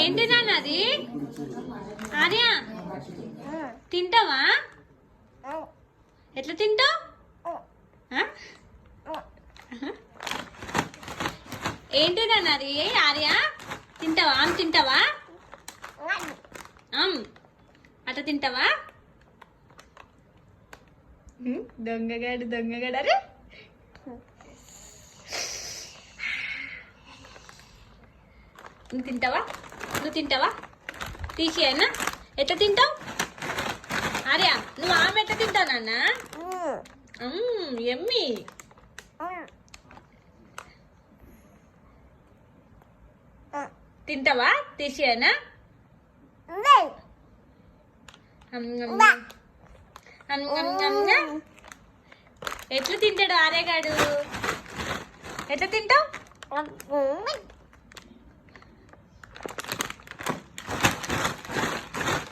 ఏంటి నాన్న అది? ఆర్య తింటావా? ఎట్లా తింటావు? ఏంటి నాన్న అది? ఆర్య తింటావా? తింటావా? అట్లా తింటావా? దొంగగాడు దొంగగాడు. అరే నువ్వు తింటావా? నువ్వు తింటావా? తీసేయనా? ఎట్లా తింటావు? ఆర్య నువ్వు ఆమె ఎట్లా తింటావు నాన్న? ఎమ్మి తింటావా? తీసేయనా? ఎట్లా తింటాడు ఆర్యగాడు? ఎట్లా తింటావు?